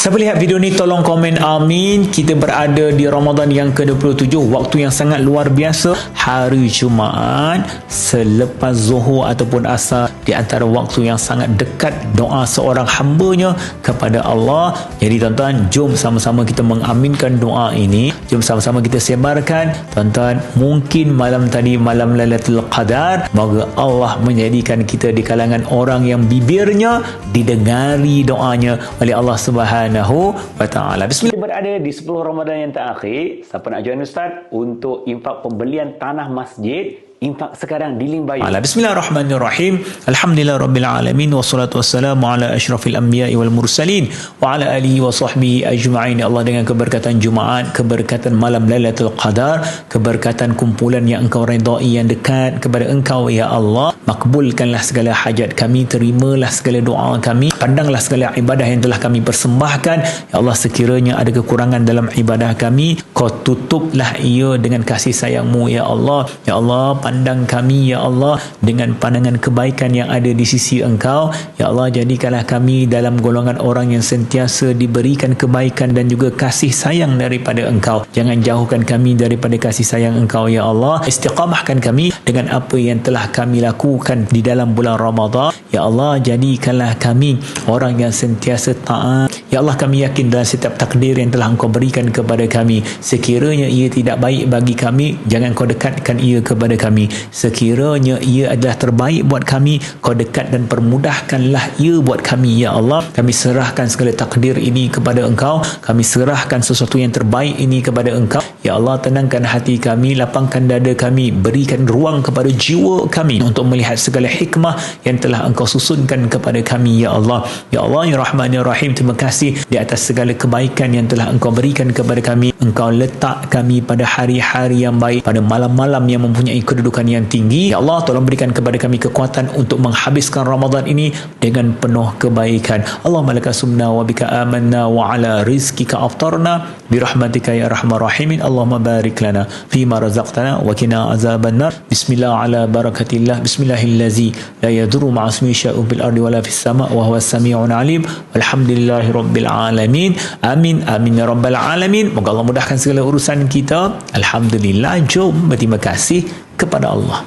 Siapa lihat video ni tolong komen amin. Kita berada di Ramadan yang ke-27, waktu yang sangat luar biasa, hari Jumaat selepas Zuhur ataupun Asar, di antara waktu yang sangat dekat doa seorang hambanya kepada Allah. Jadi tuan-tuan, jom sama-sama kita mengaminkan doa ini. Jom sama-sama kita sebarkan. Tuan-tuan, mungkin malam tadi malam Lailatul Qadar, moga Allah menjadikan kita di kalangan orang yang bibirnya didengari doanya oleh Allah Subhanahu wa ta'ala. Bismillah. Berada di 10 Ramadan yang terakhir. Siapa nak join Ustaz untuk infak pembelian tanah masjid? Infak sekarang di link bio. Bismillahirrahmanirrahim. Alhamdulillah Rabbil Alamin. Wassalatu wassalamu ala ashrafil anbiya'i wal mursalin. Wa ala alihi wa sahbihi ajma'in. Allah, dengan keberkatan Jumaat, keberkatan malam Lailatul Qadar, keberkatan kumpulan yang engkau redai yang dekat kepada engkau, ya Allah, makbulkanlah segala hajat kami, terimalah segala doa kami, pandanglah segala ibadah yang telah kami persembahkan. Ya Allah, sekiranya ada kekurangan dalam ibadah kami, kau tutuplah ia dengan kasih sayangmu, ya Allah. Ya Allah, pandang kami, ya Allah, dengan pandangan kebaikan yang ada di sisi engkau. Ya Allah, jadikanlah kami dalam golongan orang yang sentiasa diberikan kebaikan dan juga kasih sayang daripada engkau. Jangan jauhkan kami daripada kasih sayang engkau, ya Allah. Istiqamahkan kami dengan apa yang telah kami lakukan di dalam bulan Ramadan. Ya Allah, jadikanlah kami orang yang sentiasa taat. Ya Allah, kami yakin dalam setiap takdir yang telah engkau berikan kepada kami. Sekiranya ia tidak baik bagi kami, jangan kau dekatkan ia kepada kami. Sekiranya ia adalah terbaik buat kami, kau dekat dan permudahkanlah ia buat kami, ya Allah. Kami serahkan segala takdir ini kepada engkau. Kami serahkan sesuatu yang terbaik ini kepada engkau. Ya Allah, tenangkan hati kami, lapangkan dada kami, berikan ruang kepada jiwa kami untuk melihat segala hikmah yang telah engkau susunkan kepada kami, ya Allah. Ya Allah, ya Rahman, ya Rahim, terima kasih di atas segala kebaikan yang telah engkau berikan kepada kami. Engkau letak kami pada hari-hari yang baik, pada malam-malam yang mempunyai kedudukan yang tinggi. Ya Allah, tolong berikan kepada kami kekuatan untuk menghabiskan Ramadan ini dengan penuh kebaikan. Allahumma laka sumna wa bika amanna wa ala rizkika aftarna birahmatika ya arhamar rahimin. Allahumma barik lana fima razaqtana wa qina azabannar. Bismillah ala barakatillah. Bismillahillazi la yadurru ma'a ismihi syai'un fil ardi wala fis sama' wa huwas sami'un alim. Walhamdulillahi rabbil alamin. Amin amin ya rabbal alamin. Moga Allah mudahkan segala urusan kita. Alhamdulillah. Jom berterima kasih kepada Allah.